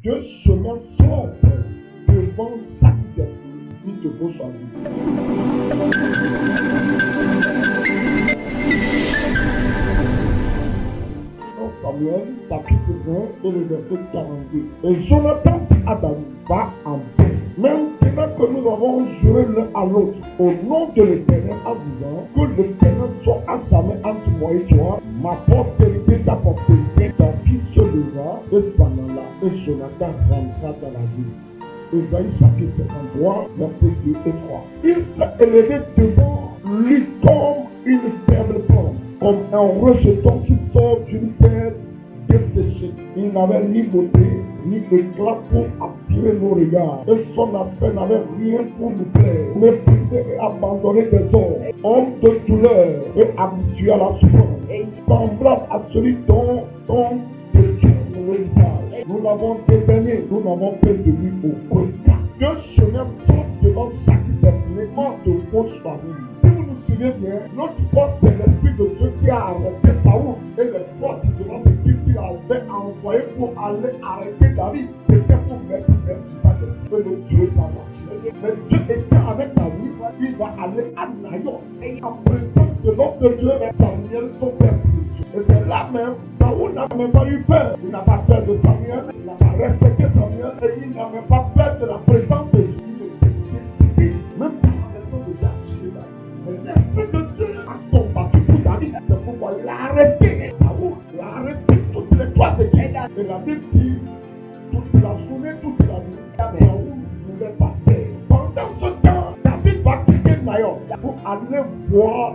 Deux chemins s'ouvrent devant chaque destinée. Il te faut choisir. Dans Samuel, chapitre 20 et le verset 42. Et Jonathan dit à David, va en paix. Maintenant que nous avons juré l'un à l'autre au nom de l'Éternel en disant que l'Éternel soit à jamais entre moi et toi, ma postérité, ta postérité, ta fille se leva et s'en alla. Et Jonathan rentra dans la ville. Ésaïe chapitre 53, versets 2 et 3. Il s'est élevé devant lui comme une faible plante, comme un rejeton qui sort d'une terre desséchée. Il n'avait ni beauté, ni éclat pour attirer nos regards. Et son aspect n'avait rien pour nous plaire. Méprisé et abandonné des hommes, homme de douleur et habitué à la souffrance, semblable à celui dont on détourne le visage. Nous l'avons dédaigné, nous n'avons fait de lui aucun cas. Deux chemins sont devant chaque destinée, de gauche choisir. Si vous nous suivez bien, notre force c'est l'Esprit de Dieu qui a arrêté Saoul et les trois différentes équipes qu'il avait envoyées pour aller arrêter David. C'était pour mettre sur sa destinée et le tuer par la suite. Mais Dieu étant avec David, il va aller à Naïoth. En présence de l'homme de Dieu, Samuel, son père spirituel. Et c'est là même, Saoul n'a même pas eu peur. Il n'a pas peur de Samuel, il n'a pas respecté Samuel et il n'a même pas peur de la présence de Dieu. Il était décidé, même par la raison de Dieu, à tuer David. Mais l'Esprit de Dieu a combattu pour David. C'est pourquoi il a arrêté Saoul, il a arrêté toutes les trois équipes. Et la Bible dit, toute la journée, toute la nuit, Saoul ne voulait pas paix. Pendant ce temps, David va quitter Naïoth pour aller voir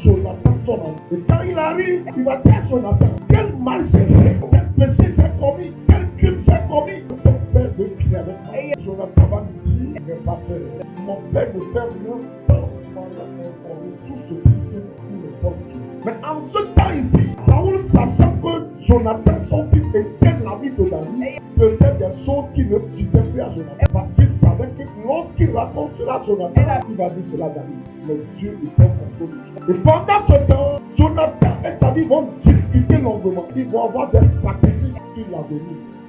Jonathan son ami. Et quand il arrive, il va dire à Jonathan, quel mal j'ai fait, quel péché j'ai commis, quel crime j'ai commis. Ton père veut finir avec moi. Jonathan va lui dire, n'aie pas peur. Mon père ne fait rien sans m'en informer. Tout ce qu'il fait, il me porte tout. Mais en ce temps ici, Saoul, sachant que Jonathan, son fils, était l'ami de David, faisait des choses qu'il ne disait plus à Jonathan. Parce qu'il savait que lorsqu'il raconte cela à Jonathan, il va dire cela à David. Mais Dieu est en contrôle de tout. Et pendant ce temps, Jonathan et David vont discuter longuement. Ils vont avoir des stratégies sur l'avenir.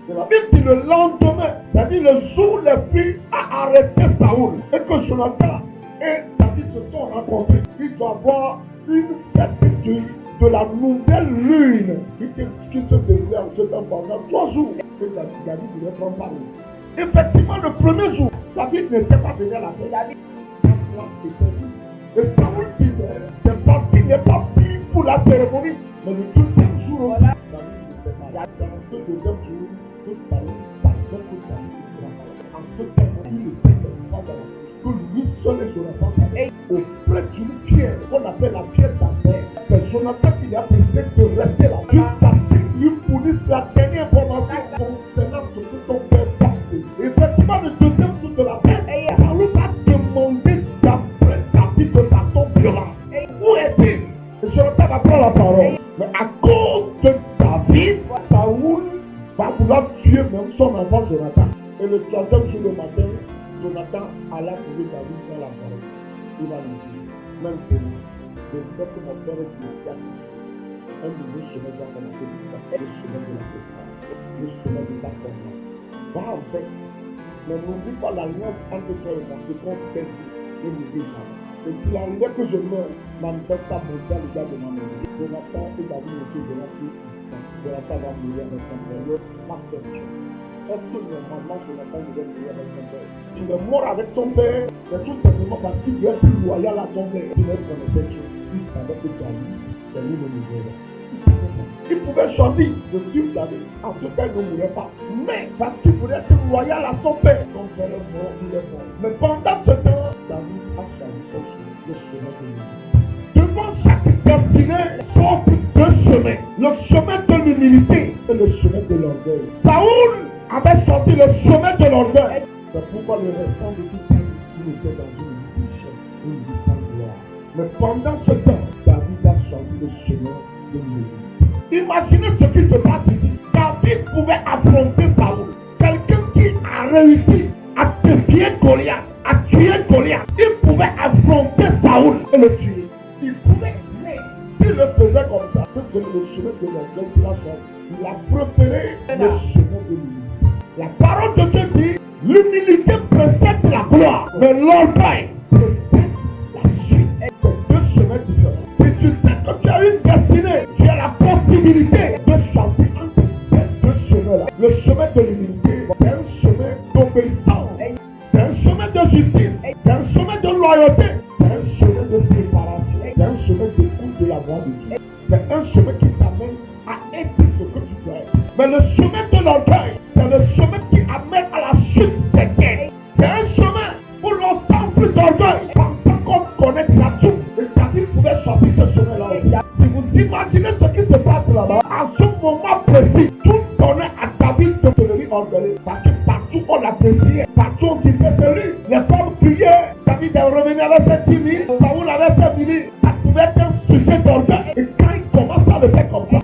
Et la Bible dit le lendemain, c'est-à-dire le jour où l'Esprit a arrêté Saoul et que Jonathan et David se sont rencontrés. Il doit avoir une fête de la nouvelle lune qui se déroulait en ce temps pendant 3 jours. Et David devait prendre part ici. Effectivement, le premier jour, David n'était pas venu à la fête. Sa place était vide. Et Saoul disait, c'est parce qu'il n'est pas venu pour la cérémonie. Mais le deuxième jour aussi, David n'était pas là. Dans ce deuxième jour, que Saoul savait que David sera là. En ce temps, il était pas dans la que lui seul et Jonathan savaient. Auprès d'une pierre qu'on appelle la pierre d'Azer, c'est Jonathan qui lui a précisé de rester là jusqu'à ce qu'il lui fournisse la dernière information concernant ce que son père pense de lui. Effectivement, le deuxième jour de la fête, Saoul a demandé d'après David de façon violente. Où est-il? Et Jonathan va prendre la parole. Mais à cause de David, Saoul va vouloir tuer même son enfant Jonathan. Et le troisième jour le matin, Jonathan alla trouver David dans la forêt. Il va lui dire, maintenant, je sais que mon père est disciple. Un nouveau chemin doit commencer, le chemin de la préparation, le chemin de ta formation. Va en fait, mais n'oublie pas l'alliance entre toi et moi, je considère et n'oublie pas. Et si l'arrivée que je meurs manifeste ta bonté à l'égard de ma mère, Jonathan et David ne se verront plus distants. Jonathan va mourir avec son père. Ma question. Est-ce que normalement Jonathan devait mourir avec son père? Il est mort avec son père, mais tout simplement parce qu'il devait être loyal à son père. Il ne connaissait Dieu. Il savait que David, c'est lui le nouveau. Il pouvait choisir de suivre David. En ce cas, il ne mourrait pas. Mais parce qu'il voulait être loyal à son père, son père est mort, il est mort. Mais pendant ce temps, David a choisi son chemin, le chemin de l'humilité. Devant chaque destinée s'offre deux chemins. Le chemin de l'humilité et le chemin de l'orgueil. Saoul avait choisi le chemin de l'orgueil. C'est pourquoi le restant de toute sa vie, il était dans une vie chère, une vie sans gloire. Mais pendant ce temps, David a choisi le chemin de l'humilité. Imaginez ce qui se passe ici. David pouvait affronter Saoul. Quelqu'un qui a réussi à défier Goliath, à tuer Goliath. Il pouvait affronter Saoul et le tuer. Il pouvait, mais s'il le faisait comme ça, c'est le chemin de l'orgueil qu'il a choisi. Il a préféré le chemin de l'humilité. La parole de Dieu dit, l'humilité précède la gloire, mais l'orgueil précède la chute. C'est deux chemins différents. Si tu sais que tu as une destinée, tu as la possibilité de choisir entre ces deux chemins-là. Le chemin de l'humilité, c'est un chemin d'obéissance, c'est un chemin de justice, c'est un chemin de loyauté, c'est un chemin de préparation, c'est un chemin d'écoute de la voix de Dieu. C'est un chemin qui t'amène à être ce que tu dois être. Mais le chemin de l'orgueil, c'est le chemin qui amène à la chute certaine. C'est un chemin où l'on sent plus d'orgueil, pensant qu'on connaît la tout. Et David pouvait choisir ce chemin-là aussi. Si vous imaginez ce qui se passe là-bas, à ce moment précis, tout donnait à David de devenir orgueilleux. Parce que partout on l'appréciait, partout on disait c'est lui. Les femmes criaient, David est revenu avec ses 10 000, Saoul avait ses 10 000. Ça pouvait être un sujet d'orgueil. Et quand il commence à le faire comme ça,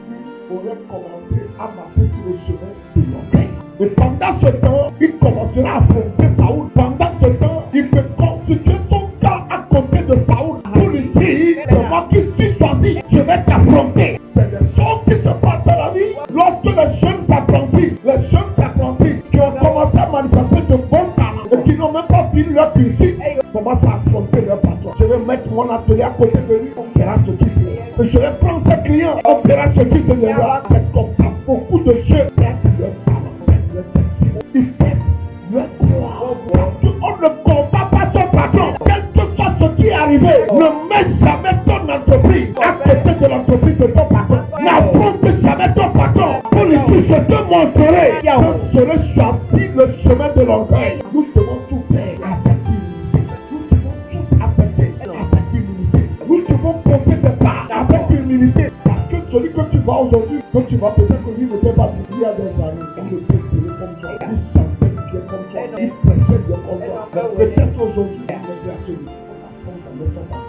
il aurait commencé à marcher sur le chemin de l'orgueil. Et pendant ce temps, il commencera à affronter Saoul. Pendant ce temps, il peut constituer son camp à côté de Saoul pour lui dire, c'est moi qui suis choisi, je vais t'affronter. C'est des choses qui se passent dans la vie. Lorsque les jeunes apprentis qui ont commencé à manifester de bons talents et qui n'ont même pas fini leur cuisine, commencent à affronter leur patron. Je vais mettre mon atelier à côté de lui, on verra ce qu'il fait. Je vais prendre ses clients, on verra ce qu'il deviendra. C'est comme ça, beaucoup de jeunes perdent leur talent, leur destin. Ils perdent leur gloire. Parce qu'on ne combat pas son patron. Quel que soit ce qui est arrivé, ne mets jamais ton entreprise à côté de l'entreprise de ton patron. N'affronte jamais ton patron pour lui dire je te montrerai. Ce serait choisir le chemin de l'orgueil. Nous devons tout faire avec humilité. Nous devons tous accepter avec humilité. Nous devons poser des pas avec humilité. Parce que celui que tu vois aujourd'hui, que tu vas peut-être que lui n'était pas du il y a des années, on le préférait comme toi, il chantait bien comme toi, il prêchait bien comme toi. Peut-être aujourd'hui, il est blasphème.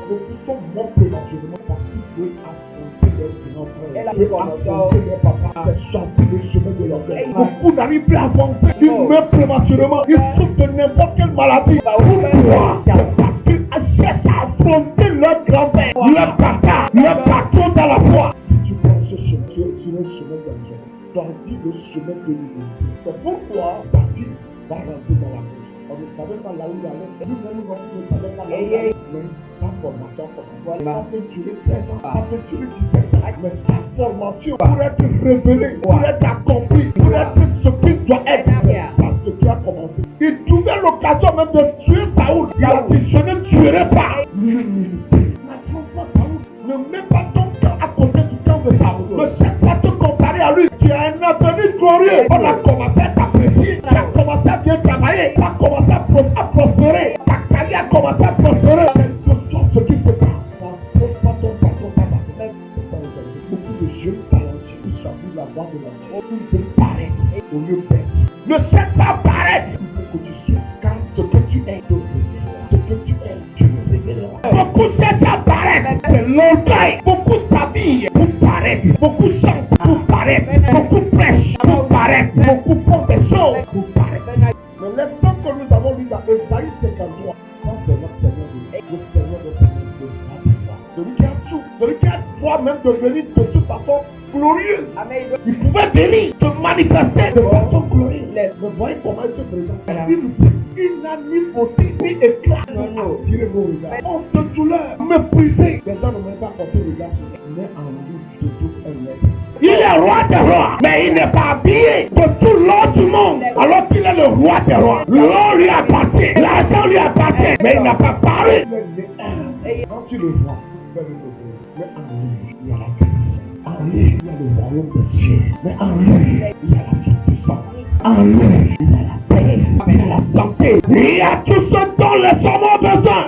Beaucoup sont morts prématurément parce qu'ils veulent affronter leurs grands frères. Ils veulent affronter leurs papas. C'est choisir le chemin de l'orgueil. Beaucoup n'arrivent plus à avancer. Ils meurent prématurément. Ils souffrent de n'importe quelle maladie. Pourquoi? C'est parce qu'ils cherchent à affronter leur grand-père, leur papa, leur patron dans la foi. Si tu prends ce chemin, tu es sur le chemin d'orgueil. Choisis le chemin de l'humilité. C'est pourquoi David va rentrer dans la vie. On ne savait pas là où il allait. Lui-même ne savait pas là où il allait. Mais sa formation, ça peut durer 13 ans, ça peut durer 17 ans. Mais sa formation pour être révélée, pour être accomplie, pour être ce qu'il doit être, c'est ça ce qui a commencé. Il trouvait l'occasion même de tuer Saoul. Il a dit je ne tuerai pas. L'humilité. N'affronte pas Saoul. Ne mets pas ton camp à côté du camp de Saoul. Ne cherche pas te comparer à lui. Tu as un avenir glorieux. On a commencé à t'apprécier. Tu as commencé à bien travailler. Tu as commencé à prospérer. Ta carrière a commencé à prospérer. Ce sont ce qui se passe. N'affronte pas ton patron, ta patronne. Beaucoup de jeunes talentueux qui choisissent la voie de l'enfant. Ils veulent paraître au lieu d'être. Ne cherche pas à paraître. Il faut que tu sois. Car ce que tu es te révélera. Ce que tu es, tu le révéleras. Beaucoup cherchent à paraître. C'est l'orgueil. Beaucoup s'habillent pour paraître. Beaucoup chantent pour paraître. Beaucoup prêchent pour paraître. Beaucoup font des choses pour paraître. Mais l'exemple que nous avons lu dans Esaïe 53, ça c'est notre Seigneur de Dieu. Le Seigneur de Seigneur. Celui qui a tout. Celui qui a droit même de venir de toute façon glorieuse. Il pouvait venir se manifester de façon glorieuse. Mais voyez comment il se présente. Il nous dit, il n'a ni beauté ni éclat pour attirer vos regards. Honte de douleur, méprisé. Les gens ne m'ont pas porté le regard sur lui. Mais en lui, de tout un être. Il est roi des rois, mais il n'est pas habillé de tout l'or du monde. Alors qu'il est le roi des rois. L'or lui appartient, l'argent lui appartient, mais il n'a pas parlé. Quand tu le vois, tu peux le voir. Mais en lui, il y a la puissance. En lui, il y a le royaume des cieux. Mais en lui, il y a la toute-puissance. En lui, il y a la paix, il y a la santé. Il y a tout ce dont les hommes ont besoin.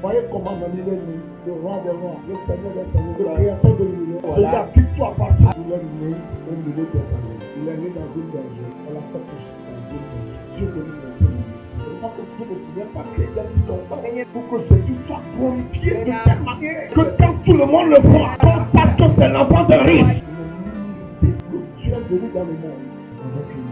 Voyez comment il est né, le roi des rois, le Seigneur des seigneurs, le créateur de l'univers. Celui à qui tu appartiens. Il est né au milieu des années. Il est né dans une bergère. On l'a fait coucher dans une bergère. Dieu veut nous montrer une chose. C'est pas que Dieu ne pouvait pas créer des circonstances pour que Jésus soit glorifié de telle manière que quand tout le monde le voit, qu'on sache que c'est l'enfant de riche. Tu es venu dans le monde avec une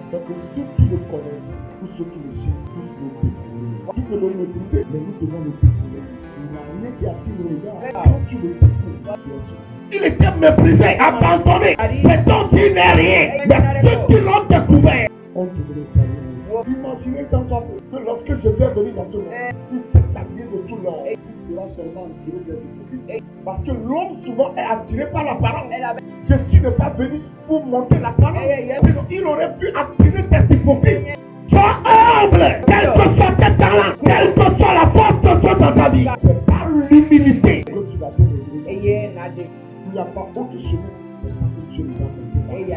afin que ceux qui le connaissent, tous ceux qui le cherchent, puissent le découvrir. Tu peux le mépriser, mais nous devons le découvrir. Il n'y a rien qui attire le regard. Quand tu le découvres, tu es sûr. Il était méprisé, abandonné. C'est donc il n'est rien. Mais ceux qui l'ont découvert On devrait saluer. Imaginez dans sa vie que lorsque Jésus est venu dans ce monde, il s'est habillé de tout l'or. Il sera seulement attiré des hypocrites. Parce que l'homme souvent est attiré par l'apparence. Jésus n'est pas venu pour montrer l'apparence. Sinon, il aurait pu attirer des hypocrites. Sois humble, quel que soit tes talents, quelle que soit la force que tu as dans ta vie. C'est par l'humilité que tu vas te révéler. Il n'y a pas autre chemin que ça que Dieu nous a montré.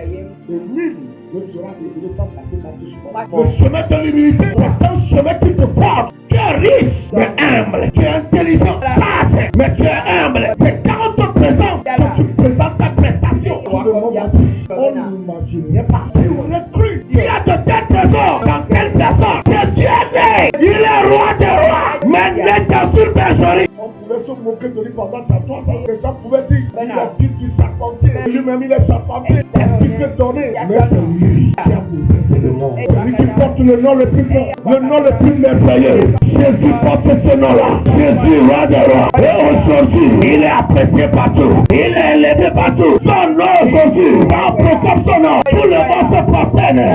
Et nul ne sera révélé sans passer par ce chemin. Le chemin de l'humilité, c'est un chemin qui te forme. Tu es riche, mais humble. Tu es intelligent, sage, mais tu es humble. C'est quand on te présente, quand tu présentes ta prestation. Tout le monde a dit, on n'imaginait pas. Il aurait cru. Il y a de tels trésors dans telle personne. Jésus est né. Il est roi des rois. Mais né dans une bergerie. On pouvait se moquer de lui pendant 33 ans. Les gens pouvaient dire, il est fils du charpentier. Lui-même, il est charpentier. Est-ce qu'il peut donner? Mais c'est lui qui a bouleversé le monde. C'est lui qui porte le nom le plus bon, le nom le plus merveilleux. Jésus porte ce nom-là. Jésus, roi des rois. Et aujourd'hui, il est apprécié partout. Il est élevé partout. Son nom aujourd'hui, on proclame son nom. Tout le monde se prosterne.